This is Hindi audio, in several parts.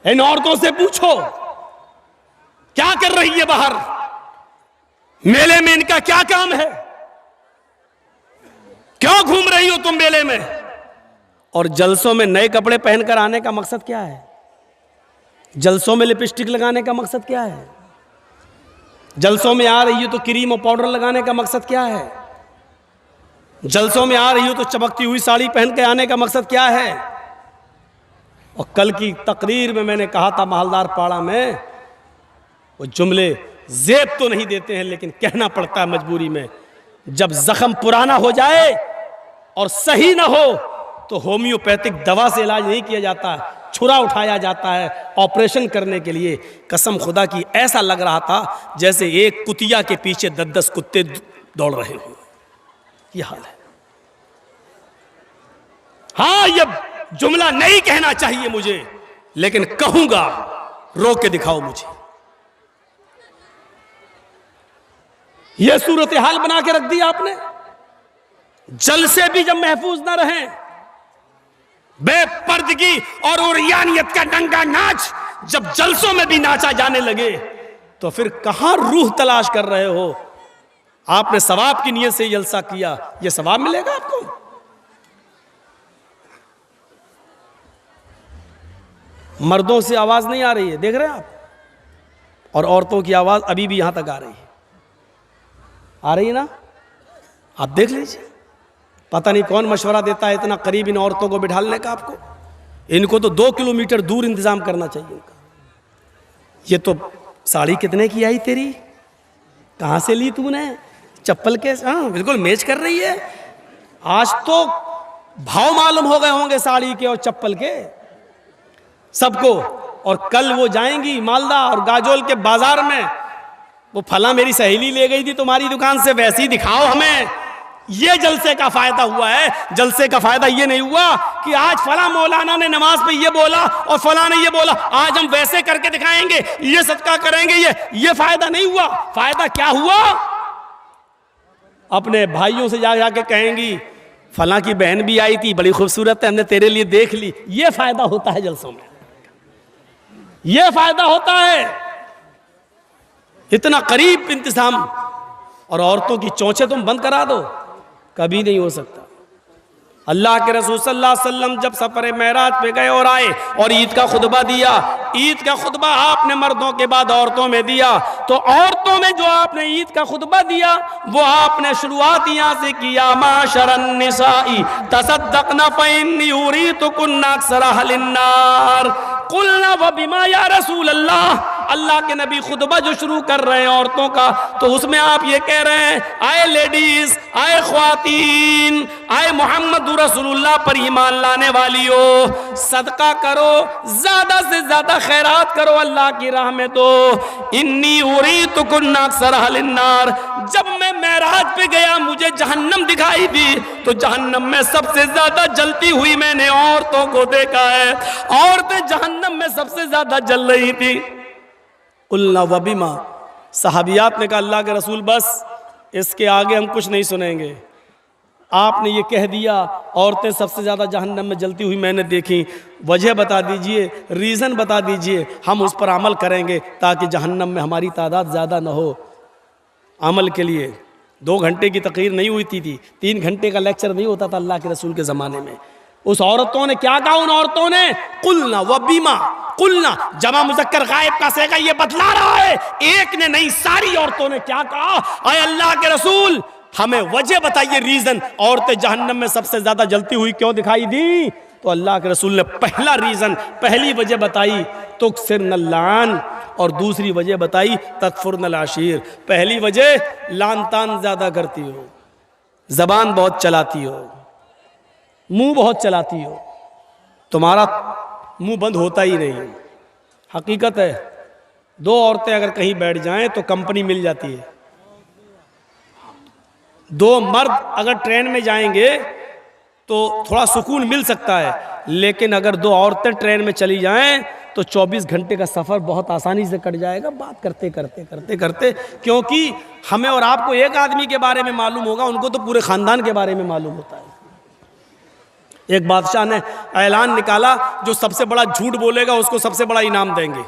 इन औरतों से पूछो क्या कर रही है बाहर, मेले में इनका क्या काम है, क्यों घूम रही हो तुम मेले में, और जलसों में नए कपड़े पहनकर आने का मकसद क्या है, जलसों में लिपस्टिक लगाने का मकसद क्या है, जलसों में आ रही हो तो क्रीम और पाउडर लगाने का मकसद क्या है, जलसों में आ रही हो तो चमकती हुई साड़ी पहन के आने का मकसद क्या है। और कल की तकरीर में मैंने कहा था मालदार पाड़ा में, वो जुमले जेब तो नहीं देते हैं लेकिन कहना पड़ता है मजबूरी में, जब जख्म पुराना हो जाए और सही ना हो तो होम्योपैथिक दवा से इलाज नहीं किया जाता, छुरा उठाया जाता है ऑपरेशन करने के लिए। कसम खुदा की ऐसा लग रहा था जैसे एक कुतिया के पीछे 10-10 कुत्ते दौड़ रहे हो, ये हाल है। हाँ, ये जुमला नहीं कहना चाहिए मुझे, लेकिन कहूंगा, रोक के दिखाओ मुझे। यह सूरत हाल बना के रख दी आपने। जल से भी जब महफूज ना रहें, बेपर्दगी और उरियानियत का नंगा नाच जब जलसों में भी नाचा जाने लगे, तो फिर कहां रूह तलाश कर रहे हो। आपने सवाब की नीयत से जलसा किया, यह सवाब मिलेगा आपको। मर्दों से आवाज नहीं आ रही है, देख रहे हैं आप, और औरतों की आवाज अभी भी यहां तक आ रही है, आ रही है ना, आप देख लीजिए। पता नहीं कौन मशवरा देता है इतना करीब इन औरतों को बिठाने का आपको। इनको तो 2 किलोमीटर दूर इंतजाम करना चाहिए इनका। ये तो साड़ी कितने की आई तेरी, कहां से ली तूने, चप्पल के, हाँ बिल्कुल मैच कर रही है। आज तो भाव मालूम हो गए होंगे साड़ी के और चप्पल के सबको। और कल वो जाएंगी मालदा और गाजोल के बाजार में, वो फला मेरी सहेली ले गई थी तुम्हारी दुकान से, वैसे ही दिखाओ हमें। ये जलसे का फायदा हुआ है। जलसे का फायदा ये नहीं हुआ कि आज फला मौलाना ने नमाज पे ये बोला और फला ने ये बोला, आज हम वैसे करके दिखाएंगे, ये सदका करेंगे। ये फायदा नहीं हुआ। फायदा क्या हुआ, अपने भाइयों से जाके कहेंगी फला की बहन भी आई थी, बड़ी खूबसूरत है, हमने तेरे लिए देख ली। ये फायदा होता है जलसों में, ये फायदा होता है। इतना करीब इंतजाम, और औरतों की चोंचे तुम बंद करा दो, कभी नहीं हो सकता। अल्लाह के रसूल सल्लल्लाहु अलैहि वसल्लम जब सफर मेराज पे गए और आए और ईद का खुतबा दिया, ईद का खुतबा आपने मर्दों के बाद औरतों में दिया, तो औरतों में जो आपने ईद का खुतबा दिया वो आपने शुरुआत यहाँ से किया, माशरन निसाई तसद्दक़ना फ़इन्नी उरीतुकुन्ना अक्सरा अहलिन्नार कुलना व बिमा या रसूल अल्लाह। अल्लाह के नबी खुतबा जो शुरू कर रहे हैं औरतों का, तो उसमें आप ये कह रहे हैं, आए लेडीज, आए ख्वातीन, आए मोहम्मद रसूलुल्लाह पर ईमान लाने वाली हो, सदका करो, ज्यादा से ज्यादा खैरात करो अल्लाह की राह में। तो इन्नी उरीतुकुन्ना अक्सरा अहलिन्नार, जब मैं मेराज पे गया मुझे जहन्नम दिखाई दी, तो जहन्नम में सबसे ज्यादा जलती हुई मैंने औरतों को देखा है। औरतें जहन्नम में सबसे ज्यादा जल रही थी। कुल्ला वबिमा, सहाबियात ने कहा अल्लाह के रसूल बस इसके आगे हम कुछ नहीं सुनेंगे, आपने ये कह दिया औरतें सबसे ज़्यादा जहन्नम में जलती हुई मैंने देखी, वजह बता दीजिए, रीज़न बता दीजिए, हम उस पर अमल करेंगे ताकि जहन्नम में हमारी तादाद ज़्यादा ना हो। अमल के लिए 2 घंटे की तकरीर नहीं हुई थी, 3 घंटे का लेक्चर नहीं होता था अल्लाह के रसूल के ज़माने में। उस औरतों ने क्या कहा, उन औरतों ने कुलना व बीमा, कुलना जमा मुज़क्कर गायब का सेगा ये बतला रहा है, एक ने नहीं सारी औरतों ने क्या कहा, आए अल्लाह के रसूल हमें वजह बताइए, रीजन, औरतें जहन्नम में सबसे ज्यादा जलती हुई क्यों दिखाई दी। तो अल्लाह के रसूल ने पहला रीजन, पहली वजह बताई तुक्सिरन लान, और दूसरी वजह बताई तकफुरन आशीर। पहली वजह लान तान ज्यादा करती हो, जबान बहुत चलाती हो, मुंह बहुत चलाती हो, तुम्हारा मुंह बंद होता ही नहीं। हकीकत है 2 औरतें अगर कहीं बैठ जाएं तो कंपनी मिल जाती है। 2 मर्द अगर ट्रेन में जाएंगे तो थोड़ा सुकून मिल सकता है, लेकिन अगर 2 औरतें ट्रेन में चली जाएं तो 24 घंटे का सफ़र बहुत आसानी से कट जाएगा, बात करते करते करते करते। क्योंकि हमें और आपको एक आदमी के बारे में मालूम होगा, उनको तो पूरे ख़ानदान के बारे में मालूम होता है। एक बादशाह ने ऐलान निकाला, जो सबसे बड़ा झूठ बोलेगा उसको सबसे बड़ा इनाम देंगे।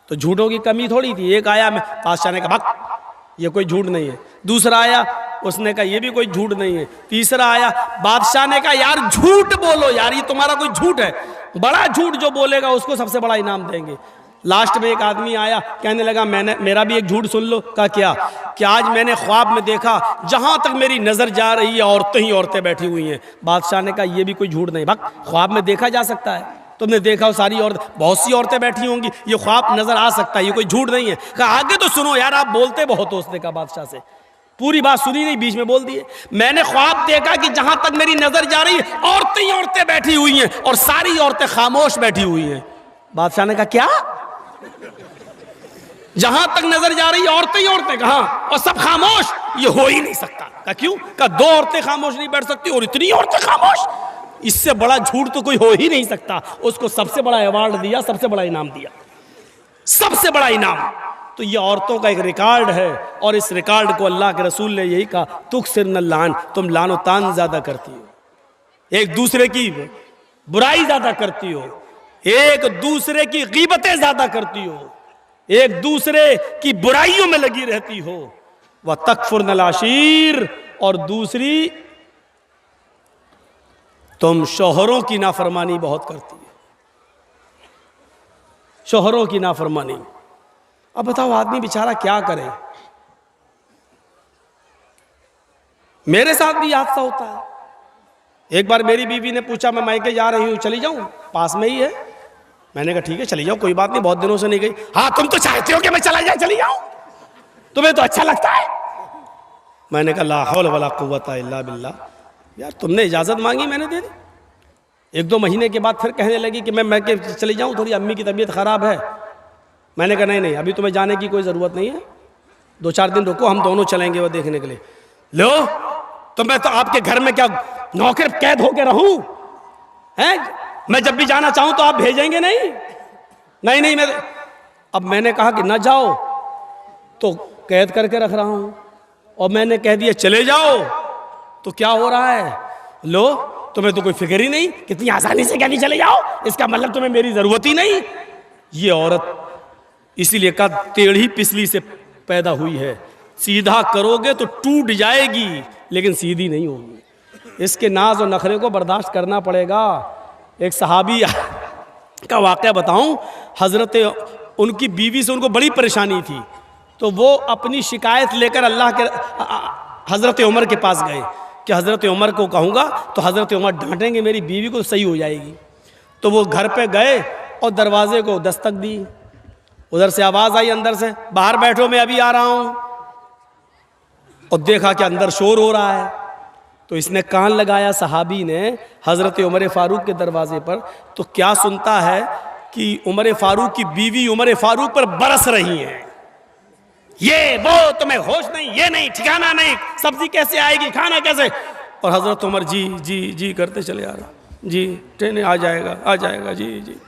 तो झूठों की कमी थोड़ी थी। एक आया, मैं बादशाह ने कहा भाग, ये कोई झूठ नहीं है। दूसरा आया, उसने कहा ये भी कोई झूठ नहीं है। तीसरा आया, बादशाह ने कहा यार झूठ बोलो यार, ये तुम्हारा कोई झूठ है, बड़ा झूठ जो बोलेगा उसको सबसे बड़ा इनाम देंगे। लास्ट में एक आदमी आया, कहने लगा मेरा भी एक झूठ सुन लो। कहा क्या? कि आज मैंने ख्वाब में देखा, जहां तक मेरी नजर जा रही है औरतें ही औरतें बैठी हुई हैं। बादशाह ने कहा ये भी कोई झूठ नहीं। भाग, ख्वाब में देखा जा सकता है, तुमने देखा सारी औरत, बहुत सी औरतें बैठी होंगी, ये ख्वाब नजर आ सकता है, ये कोई झूठ नहीं है। कहा आगे तो सुनो यार, आप बोलते बहुत हो। उसने कहा बादशाह से, पूरी बात सुनी नहीं, बीच में बोल दिए। मैंने ख्वाब देखा कि जहां तक मेरी नजर जा रही है औरतें ही औरतें बैठी हुई हैं और सारी औरतें खामोश बैठी हुई हैं। बादशाह ने कहा क्या? जहां तक नजर जा रही है औरतें ही औरतें, कहा और सब खामोश, ये हो ही नहीं सकता। कहा क्यों? कहा दो औरतें खामोश नहीं बैठ सकती और इतनी औरतें खामोश, इससे बड़ा झूठ तो कोई हो ही नहीं सकता। उसको सबसे बड़ा अवार्ड दिया, सबसे बड़ा इनाम दिया, सबसे बड़ा इनाम। तो ये औरतों का एक रिकॉर्ड है और इस रिकॉर्ड को अल्लाह के रसूल ने यही कहा, तुक्सिर न लान, तुम लानो तान ज्यादा करती हो, एक दूसरे की बुराई ज्यादा करती हो, एक दूसरे की गीबतें ज्यादा करती हो, एक दूसरे की बुराइयों में लगी रहती हो। वह तकफुरन लाशीर, और दूसरी तुम शोहरों की नाफरमानी बहुत करती है, शोहरों की नाफरमानी। अब बताओ आदमी बेचारा क्या करे? मेरे साथ भी हादसा होता है। एक बार मेरी बीवी ने पूछा, मैं मायके जा रही हूं, चली जाऊं? पास में ही है। मैंने कहा ठीक है चली जाओ, कोई बात नहीं, बहुत दिनों से नहीं गई। हाँ तुम तो चाहते हो कि मैं चली जाऊं, तुम्हें तो अच्छा लगता है। मैंने कहा ला हौल वला कुव्वता इल्ला बिल्लाह। यार तुमने इजाजत मांगी, मैंने दे दी। एक दो महीने के बाद फिर कहने लगी कि मैं चली जाऊं, थोड़ी अम्मी की तबीयत खराब है। मैंने कहा नहीं अभी तुम्हें जाने की कोई ज़रूरत नहीं है, 2-4 दिन रुको, हम दोनों चलेंगे वो देखने के लिए। लो तो मैं तो आपके घर में क्या नौकर कैद होके रहूं? हैं? मैं जब भी जाना चाहूं तो आप भेजेंगे नहीं? नहीं मैं, अब मैंने कहा कि ना जाओ तो कैद करके रख रहा हूं, और मैंने कह दिया चले जाओ तो क्या हो रहा है? लो तुम्हें तो कोई फिक्र ही नहीं, कितनी आसानी से कहती चले जाओ, इसका मतलब तुम्हें मेरी जरूरत ही नहीं। ये औरत इसीलिए का टेढ़ी पिछली से पैदा हुई है, सीधा करोगे तो टूट जाएगी लेकिन सीधी नहीं होगी। इसके नाज और नखरे को बर्दाश्त करना पड़ेगा। एक सहाबी का वाक़या बताऊं, हजरत उनकी बीवी से उनको बड़ी परेशानी थी, तो वो अपनी शिकायत लेकर अल्लाह के हजरत उमर के पास गए कि हजरत उमर को कहूँगा तो हजरत उमर डांटेंगे, मेरी बीवी को सही हो जाएगी। तो वो घर पे गए और दरवाजे को दस्तक दी। उधर से आवाज़ आई अंदर से, बाहर बैठो मैं अभी आ रहा हूँ। और देखा कि अंदर शोर हो रहा है, तो इसने कान लगाया सहाबी ने हज़रत उमर फ़ारूक के दरवाजे पर। तो क्या सुनता है कि उमर फ़ारूक की बीवी उमर फ़ारूक पर बरस रही हैं, ये वो तुम्हें होश नहीं, ये नहीं, ठिकाना नहीं, सब्जी कैसे आएगी, खाना कैसे। और हज़रत उमर जी जी जी करते चले आ रहा, जी ट्रेन आ जाएगा जी जी।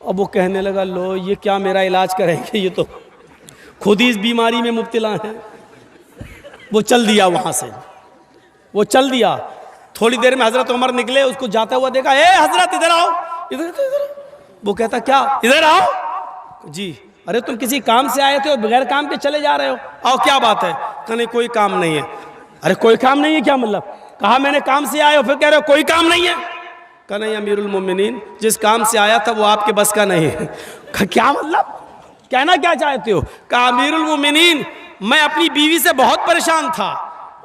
अब वो कहने लगा लो ये क्या मेरा इलाज करेंगे, ये तो खुद ही इस बीमारी में मुब्तला है। वो चल दिया वहाँ से, वो चल दिया। थोड़ी देर में हज़रत उमर निकले, उसको जाता हुआ देखा, ए हज़रत इधर आओ, इधर। वो कहता क्या, इधर आओ जी। अरे तुम किसी काम से आए थे और बगैर काम के चले जा रहे हो, आओ क्या बात है? कहने कोई काम नहीं है। अरे कोई काम नहीं है क्या मतलब? कहा मैंने काम से आए हो, फिर कह रहे हो कोई काम नहीं है। कहा नहीं अमीरुल मोमिनीन, जिस काम से आया था वो आपके बस का नहीं है। क्या मतलब, कहना क्या चाहते हो? कहा अमीरुल मोमिनीन, मैं अपनी बीवी से बहुत परेशान था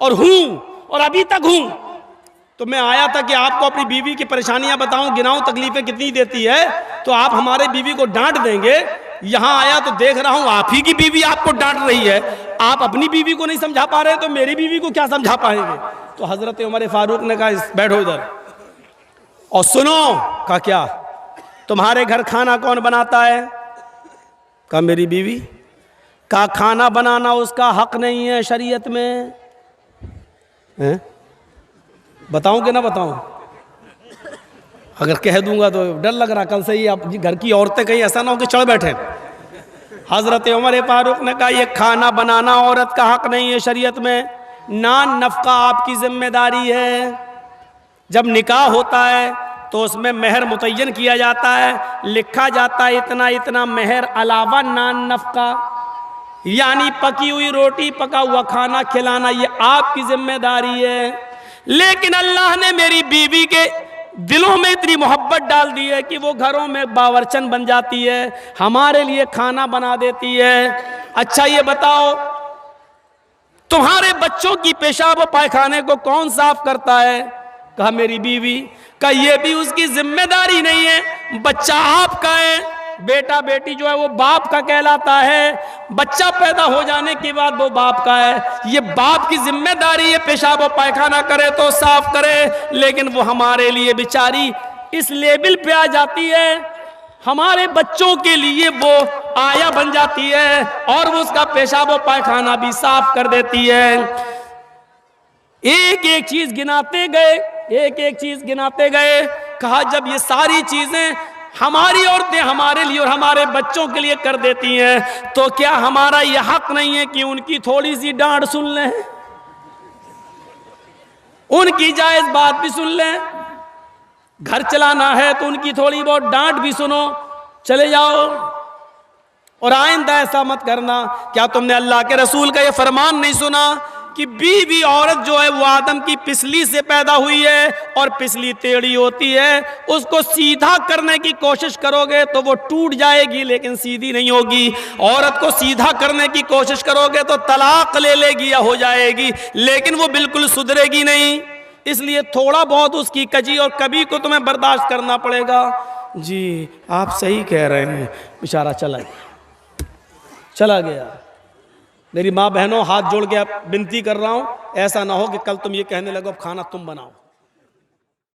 और हूँ और अभी तक हूँ, तो मैं आया था कि आपको अपनी बीवी की परेशानियां बताऊं, गिनाऊं तकलीफें कितनी देती है, तो आप हमारे बीवी को डांट देंगे। यहाँ आया तो देख रहा हूँ आप ही की बीवी आपको डांट रही है, आप अपनी बीवी को नहीं समझा पा रहे तो मेरी बीवी को क्या समझा पाएंगे? तो हजरत उमर फारूक ने कहा बैठो इधर और सुनो। कहा क्या, तुम्हारे घर खाना कौन बनाता है? कहा मेरी बीवी। कहा खाना बनाना उसका हक नहीं है शरीयत में है? बताऊं कि ना बताऊं? अगर कह दूंगा तो डर लग रहा कल से ही आप घर की औरतें कहीं ऐसा ना हो कि चढ़ बैठे। हजरत उमर फारूक ने कहा ये खाना बनाना औरत का हक नहीं है शरीयत में, नान नफका आपकी जिम्मेदारी है। जब निकाह होता है तो उसमें मेहर मुतय्यन किया जाता है, लिखा जाता है इतना इतना मेहर अलावा नान नफका, यानी पकी हुई रोटी पका हुआ खाना खिलाना ये आपकी जिम्मेदारी है। लेकिन अल्लाह ने मेरी बीवी के दिलों में इतनी मोहब्बत डाल दी है कि वो घरों में बावर्चन बन जाती है, हमारे लिए खाना बना देती है। अच्छा ये बताओ तुम्हारे बच्चों की पेशाब पायखाने को कौन साफ करता है? कहा मेरी बीवी। कहा ये भी उसकी जिम्मेदारी नहीं है, बच्चा आपका है, बेटा बेटी जो है वो बाप का कहलाता है, बच्चा पैदा हो जाने के बाद वो बाप का है, ये बाप की जिम्मेदारी है पेशाब और पायखाना करे तो साफ करे। लेकिन वो हमारे लिए बेचारी इस लेवल पे आ जाती है, हमारे बच्चों के लिए वो आया बन जाती है और वो उसका पेशाब और पायखाना भी साफ कर देती है। एक एक चीज गिनाते गए, एक एक चीज गिनाते गए। कहा जब ये सारी चीजें हमारी औरतें हमारे लिए और हमारे बच्चों के लिए कर देती हैं तो क्या हमारा यह हक नहीं है कि उनकी थोड़ी सी डांट सुन लें, उनकी जायज बात भी सुन लें? घर चलाना है तो उनकी थोड़ी बहुत डांट भी सुनो, चले जाओ। और आइंदा ऐसा मत करना। क्या तुमने अल्लाह के रसूल का यह फरमान नहीं सुना कि बीवी औरत जो है वो आदम की पिसली से पैदा हुई है और पिसली टेढ़ी होती है, उसको सीधा करने की कोशिश करोगे तो वो टूट जाएगी लेकिन सीधी नहीं होगी। औरत को सीधा करने की कोशिश करोगे तो तलाक ले लेगी या हो जाएगी, लेकिन वो बिल्कुल सुधरेगी नहीं। इसलिए थोड़ा बहुत उसकी कजी और कभी को तुम्हें बर्दाश्त करना पड़ेगा। जी आप सही कह रहे हैं। बेचारा चला गया। मेरी माँ बहनों हाथ जोड़ के अब विनती कर रहा हूँ, ऐसा ना हो कि कल तुम ये कहने लगो अब खाना तुम बनाओ।